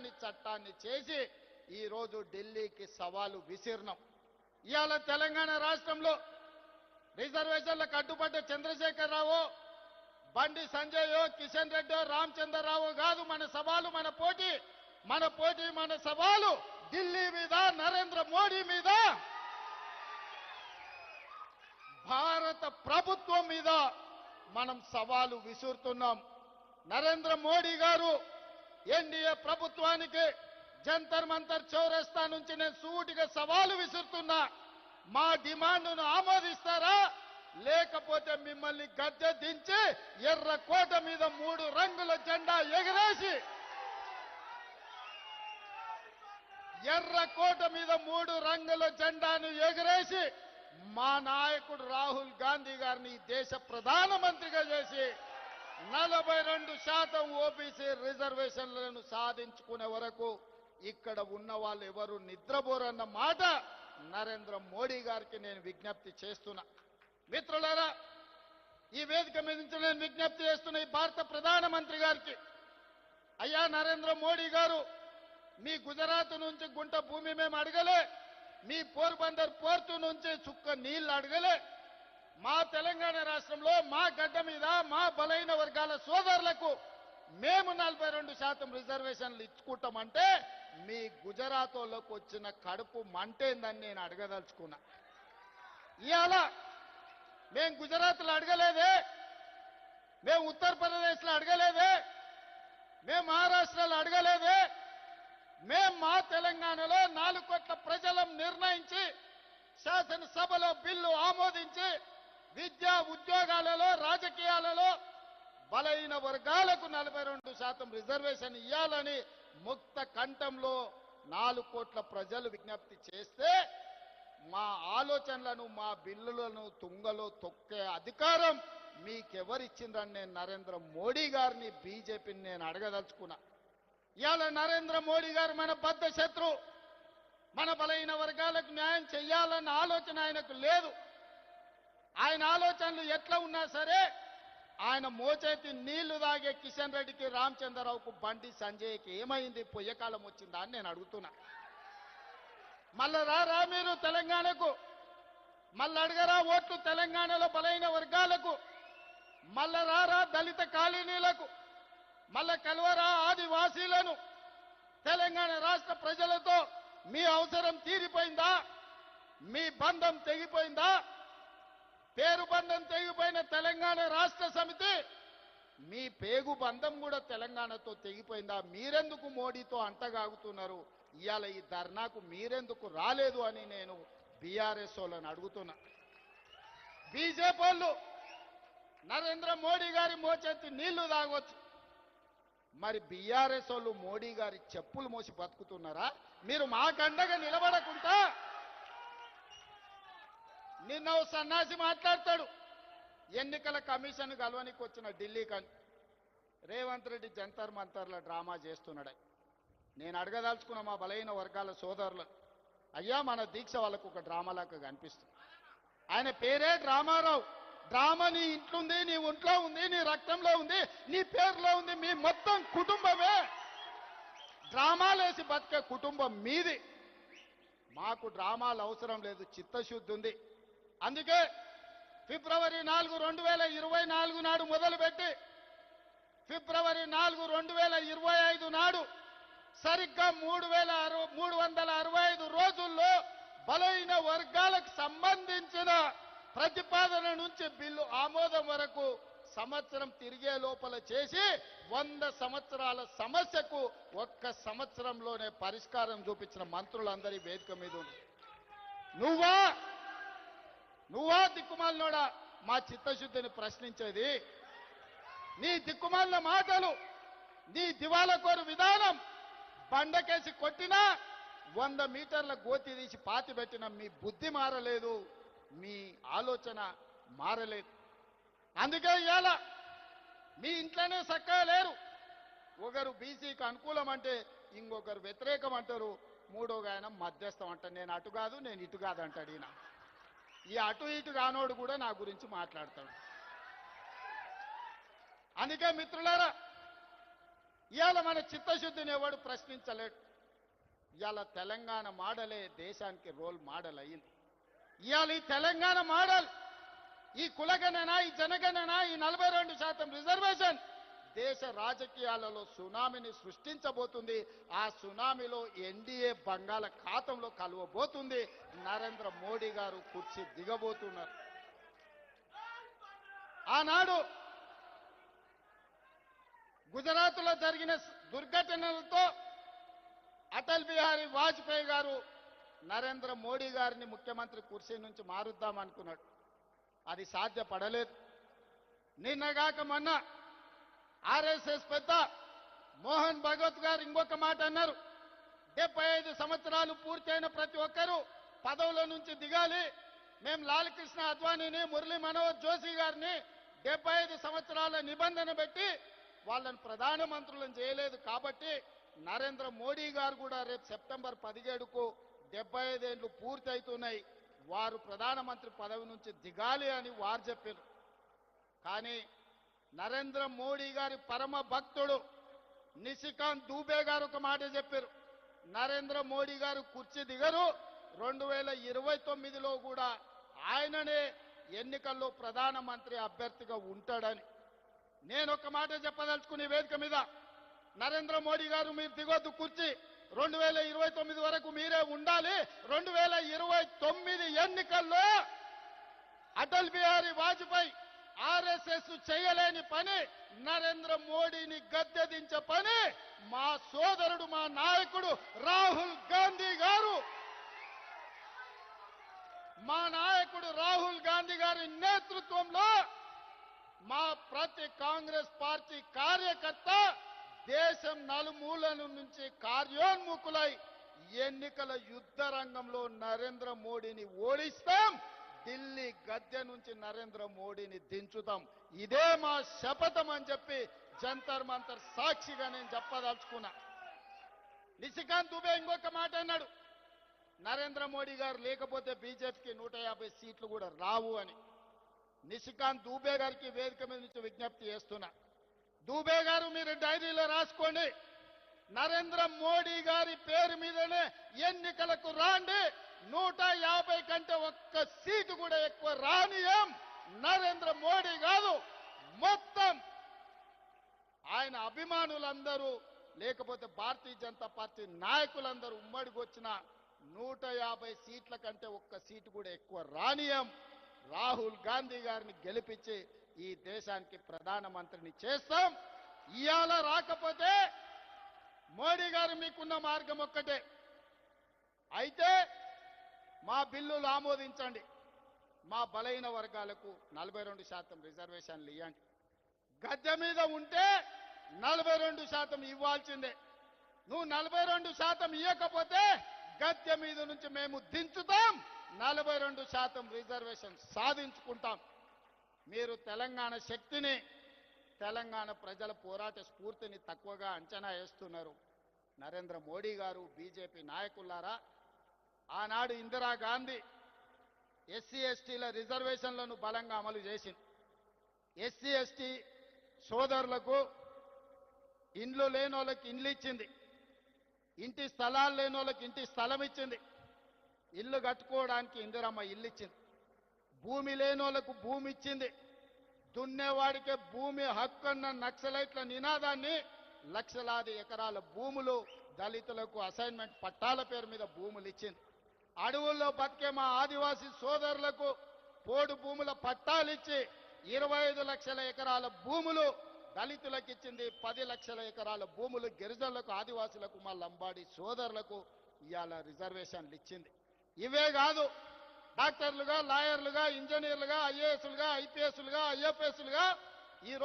కాని చట్టాన్ని చేసి ఈరోజు ఢిల్లీకి సవాలు విసిరినాం. ఇవాళ తెలంగాణ రాష్ట్రంలో రిజర్వేషన్లకు అడ్డుపడ్డ చంద్రశేఖరరావు, బండి సంజయ్, కిషన్ రెడ్డి, రామచంద్రరావు కాదు మన సవాలు, మన పోటీ మన సవాలు ఢిల్లీ మీద, నరేంద్ర మోడీ మీద, భారత ప్రభుత్వం మీద మనం సవాలు విసురుతున్నాం. నరేంద్ర మోడీ గారు ఎన్డీఏ ప్రభుత్వానికి జంతర్ మంతర్ చౌరస్తా నుంచి నేను సూటిగా సవాలు విసురుతున్నా. మా డిమాండ్ను ఆమోదిస్తారా, లేకపోతే మిమ్మల్ని గద్దె దించి ఎర్రకోట మీద 3 రంగుల జెండా ఎగరేసి, ఎర్రకోట మీద 3 రంగుల జెండాను ఎగరేసి మా నాయకుడు రాహుల్ గాంధీ గారిని దేశ ప్రధానమంత్రిగా చేసి 42% ఓబీసీ రిజర్వేషన్లను సాధించుకునే వరకు ఇక్కడ ఉన్న వాళ్ళు ఎవరు నిద్రపోరన్న మాట నరేంద్ర మోడీ గారికి నేను విజ్ఞప్తి చేస్తున్నా. మిత్రులారా, ఈ వేదిక మీద నుంచి నేను విజ్ఞప్తి చేస్తున్న ఈ భారత ప్రధానమంత్రి గారికి, అయ్యా నరేంద్ర మోడీ గారు, మీ గుజరాత్ నుంచి గుంట భూమి మేము అడగలే, మీ పోర్బందర్ పోర్టు నుంచి చుక్క నీళ్లు అడగలే. మా తెలంగాణ రాష్ట్రంలో మా గడ్డ మీద మా బలైన వర్గాల సోదరులకు మేము 42% రిజర్వేషన్లు ఇచ్చుకుంటామంటే మీ గుజరాత్ వాళ్ళకు వచ్చిన కడుపు మంటేందని నేను అడగదలుచుకున్నా. ఇవాళ మేము గుజరాత్లో అడగలేదే, మేము ఉత్తరప్రదేశ్లో అడగలేదే, మేము మహారాష్ట్రలో అడగలేదే, మేము మా తెలంగాణలో 4 కోట్ల ప్రజలం నిర్ణయించి శాసనసభలో బిల్లు ఆమోదించి విద్యా ఉద్యోగాలలో రాజకీయాలలో బలైన వర్గాలకు 42% రిజర్వేషన్ ఇవ్వాలని ముక్త కంఠంలో 4 కోట్ల ప్రజలు విజ్ఞప్తి చేస్తే మా ఆలోచనలను మా బిల్లులను తుంగలో తొక్కే అధికారం మీకెవరిచ్చిందని నేను నరేంద్ర మోడీ గారిని బీజేపీని నేను అడగదలుచుకున్నా. ఇవాళ నరేంద్ర మోడీ గారు మన బద్ధ శత్రు, మన బలైన వర్గాలకు న్యాయం చెయ్యాలన్న ఆలోచన ఆయనకు లేదు. ఆయన ఆలోచనలు ఎట్లా ఉన్నా సరే ఆయన మోచేతి నీళ్లు తాగే కిషన్ రెడ్డికి, రామచంద్రరావుకు, బండి సంజయ్కి ఏమైంది, పొయ్యకాలం వచ్చిందా అని నేను అడుగుతున్నా. మళ్ళా రా మీరు తెలంగాణకు, మళ్ళీ అడగరా ఓట్లు తెలంగాణలో బలైన వర్గాలకు, మళ్ళా రా దళిత కాలనీలకు, మళ్ళా కలవరా ఆదివాసీలను. తెలంగాణ రాష్ట్ర ప్రజలతో మీ అవసరం తీరిపోయిందా, మీ బంధం తెగిపోయిందా? పేరు బంధం తెగిపోయిన తెలంగాణ రాష్ట్ర సమితి మీ పేగు బంధం కూడా తెలంగాణతో తెగిపోయిందా? మీరెందుకు మోడీతో అంటగాగుతున్నారు? ఇవాళ ఈ ధర్నాకు మీరెందుకు రాలేదు అని నేను బీఆర్ఎస్ వాళ్ళని అడుగుతున్నా. బీజేపీ వాళ్ళు నరేంద్ర మోడీ గారి మోచేతి నీళ్లు తాగొచ్చు, మరి బీఆర్ఎస్ వాళ్ళు మోడీ గారి చెప్పులు మోసి బతుకుతున్నారా? మీరు మాకండగా నిలబడకుండా నిన్న ఓ సన్నాసి మాట్లాడతాడు, ఎన్నికల కమిషన్ కలవనికి వచ్చిన ఢిల్లీకని రేవంత్ రెడ్డి జంతర్ మంతర్ల డ్రామా చేస్తున్నాడు. నేను అడగదలుచుకున్న మా బలైన వర్గాల సోదరులు, అయ్యా మన దీక్ష వాళ్ళకు ఒక డ్రామాలాగా కనిపిస్తుంది. ఆయన పేరే డ్రామారావు. డ్రామా నీ ఇంట్లో ఉంది, నీ ఒంట్లో ఉంది, నీ రక్తంలో ఉంది, నీ పేరులో ఉంది, మీ మొత్తం కుటుంబమే డ్రామాలేసి బతికే కుటుంబం మీది. మాకు డ్రామాలు అవసరం లేదు, చిత్తశుద్ధి ఉంది. అందుకే ఫిబ్రవరి 4, 2024 నాడు మొదలుపెట్టి ఫిబ్రవరి 4, 2025 నాడు సరిగ్గా 365 రోజుల్లో బలైన వర్గాలకు సంబంధించిన ప్రతిపాదన నుంచి బిల్లు ఆమోదం వరకు సంవత్సరం తిరిగే లోపల చేసి 100 సంవత్సరాల సమస్యకు 1 సంవత్సరంలోనే పరిష్కారం చూపించిన మంత్రులందరి వేదిక మీద ఉంది. నువ్వా దిక్కుమాలినోడా మా చిత్తశుద్ధిని ప్రశ్నించేది? నీ దిక్కుమాలిన మాటలు, నీ దివాలకోరు విధానం, బండకేసి కొట్టినా 100 మీటర్ల గోతి తీసి పాతి పెట్టిన మీ బుద్ధి మారలేదు, మీ ఆలోచన మారలేదు. అందుకే ఇవాళ మీ ఇంట్లోనే చక్కగా లేరు. ఒకరు బీసీకి అనుకూలం అంటే ఇంకొకరు వ్యతిరేకం అంటారు, మూడోగా ఆయన మధ్యస్థం అంటారు. నేను అటు కాదు, నేను ఇటు కాదు అంటాడు. ఈయన ఈ అటు ఇటు కానోడు కూడా నా గురించి మాట్లాడతాడు. అందుకే మిత్రులారా, ఇవాళ మన చిత్తశుద్ధిని ఎవడు ప్రశ్నించలేడు. ఇవాళ తెలంగాణ మోడలే దేశానికి రోల్ మోడల్ అయింది. ఇవాళ ఈ తెలంగాణ మోడల్, ఈ కులగణన, ఈ జనగణన, ఈ 42% రిజర్వేషన్ దేశ రాజకీయాలలో సునామీని సృష్టించబోతుంది. ఆ సునామీలో ఎన్డీఏ బంగాళాఖాతంలో కలవబోతుంది. నరేంద్ర మోడీ గారు కుర్చీ దిగబోతున్నారు. ఆనాడు గుజరాత్లో జరిగిన దుర్ఘటనలతో అటల్ బిహారీ వాజ్పేయి గారు నరేంద్ర మోడీ గారిని ముఖ్యమంత్రి కుర్చీ నుంచి మారుద్దామనుకున్నాడు. అది సాధ్యపడలేదు. నిన్నగాక మొన్న ఆర్ఎస్ఎస్ పెద్ద మోహన్ భగవత్ గారు ఇంకొక మాట అన్నారు. 75 సంవత్సరాలు పూర్తయిన ప్రతి ఒక్కరూ పదవుల నుంచి దిగాలి. మేము లాల్ కృష్ణ అద్వానీని, మురళీ మనోహర్ జోషి గారిని 75 సంవత్సరాల నిబంధన పెట్టి వాళ్ళని ప్రధానమంత్రులను చేయలేదు. కాబట్టి నరేంద్ర మోడీ గారు కూడా రేపు సెప్టెంబర్ 17కు 75 ఏళ్లు పూర్తి అవుతున్నాయి, వారు ప్రధానమంత్రి పదవి నుంచి దిగాలి అని వారు చెప్పారు. కానీ నరేంద్ర మోడీ గారి పరమ భక్తుడు నిశికాంత్ దూబే గారు ఒక మాట చెప్పారు. నరేంద్ర మోడీ గారు కుర్చీ దిగరు, 2029లో కూడా ఆయననే ఎన్నికల్లో ప్రధానమంత్రి అభ్యర్థిగా ఉంటాడని. నేను ఒక మాట చెప్పదలుచుకునే వేదిక మీద, నరేంద్ర మోడీ గారు మీరు దిగొద్దు కుర్చీ, 2029 వరకు మీరే ఉండాలి. 2029 ఎన్నికల్లో అటల్ బిహారీ వాజ్పేయి ఆర్ఎస్ఎస్ చేయలేని పని, నరేంద్ర మోడీని గద్దెదించే పని మా సోదరుడు, మా నాయకుడు రాహుల్ గాంధీ గారు, మా నాయకుడు రాహుల్ గాంధీ గారి నేతృత్వంలో మా ప్రతి కాంగ్రెస్ పార్టీ కార్యకర్త దేశం నలుమూలల నుంచి కార్యోన్ముఖులై ఎన్నికల యుద్ధ రంగంలో నరేంద్ర మోడీని ఓడిస్తాం. ఢిల్లీ గద్దె నుంచి నరేంద్ర మోడీని దించుతాం. ఇదే మా శపథం అని చెప్పి జంతర్ మంతర్ సాక్షిగా నేను చెప్పదలుచుకున్నా. నిశికాంత్ దుబే ఇంకొక మాట అన్నాడు, నరేంద్ర మోడీ గారు లేకపోతే బీజేపీకి 150 సీట్లు కూడా రావు అని. నిశికాంత్ దూబే గారికి వేదిక మీద నుంచి విజ్ఞప్తి చేస్తున్నా. దూబే గారు మీరు డైరీలో రాసుకోండి, నరేంద్ర మోడీ గారి పేరు మీదనే ఎన్నికలకు రాండి. 150 కంటే ఒక్క సీటు కూడా ఎక్కువ రానియం. నరేంద్ర మోడీ కాదు, మొత్తం ఆయన అభిమానులందరూ లేకపోతే భారతీయ జనతా పార్టీ నాయకులందరూ ఉమ్మడికి వచ్చిన 150 సీట్ల కంటే ఒక్క సీటు కూడా ఎక్కువ రానియం. రాహుల్ గాంధీ గారిని గెలిపించి ఈ దేశానికి ప్రధానమంత్రిని చేస్తాం. ఇవాళ రాకపోతే మోడీ గారు మీకున్న మార్గం ఒక్కటే, అయితే మా బిల్లులు ఆమోదించండి, మా బలైన వర్గాలకు 42% రిజర్వేషన్లు ఇవ్వండి. గద్దె మీద ఉంటే 42% ఇవ్వాల్సిందే. నువ్వు 42% ఇవ్వకపోతే గద్దె మీద నుంచి మేము దించుతాం, 42% రిజర్వేషన్ సాధించుకుంటాం. మీరు తెలంగాణ శక్తిని, తెలంగాణ ప్రజల పోరాట స్ఫూర్తిని తక్కువగా అంచనా వేస్తున్నారు. నరేంద్ర మోడీ గారు, బీజేపీ నాయకులారా, ఆనాడు ఇందిరాగాంధీ ఎస్సీ ఎస్టీల రిజర్వేషన్లను బలంగా అమలు చేసింది. ఎస్సీ ఎస్టీ సోదరులకు ఇండ్లు లేని వాళ్ళకి ఇండ్లు ఇచ్చింది, ఇంటి స్థలాలు లేని వాళ్ళకి ఇంటి స్థలం ఇచ్చింది, ఇల్లు కట్టుకోవడానికి ఇందిరమ్మ ఇల్లు ఇచ్చింది, భూమి లేని వాళ్ళకు భూమి ఇచ్చింది. దున్నేవాడికే భూమి హక్కు అన్న నక్సలైట్ల నినాదాన్ని లక్షలాది ఎకరాల భూములు దళితులకు అసైన్మెంట్ పట్టాల పేరు మీద భూములు ఇచ్చింది. అడవుల్లో బతికే మా ఆదివాసీ సోదరులకు పోడు భూముల పట్టాలు ఇచ్చి 25 లక్షల ఎకరాల భూములు దళితులకు ఇచ్చింది. 10 లక్షల ఎకరాల భూములు గిరిజనులకు, ఆదివాసులకు, మా లంబాడి సోదరులకు ఇవాళ రిజర్వేషన్లు ఇచ్చింది. ఇవే కాదు, డాక్టర్లుగా, లాయర్లుగా, ఇంజనీర్లుగా, ఐఏఎస్లుగా, ఐపీఎస్లుగా, ఐఎఫ్ఎస్లుగా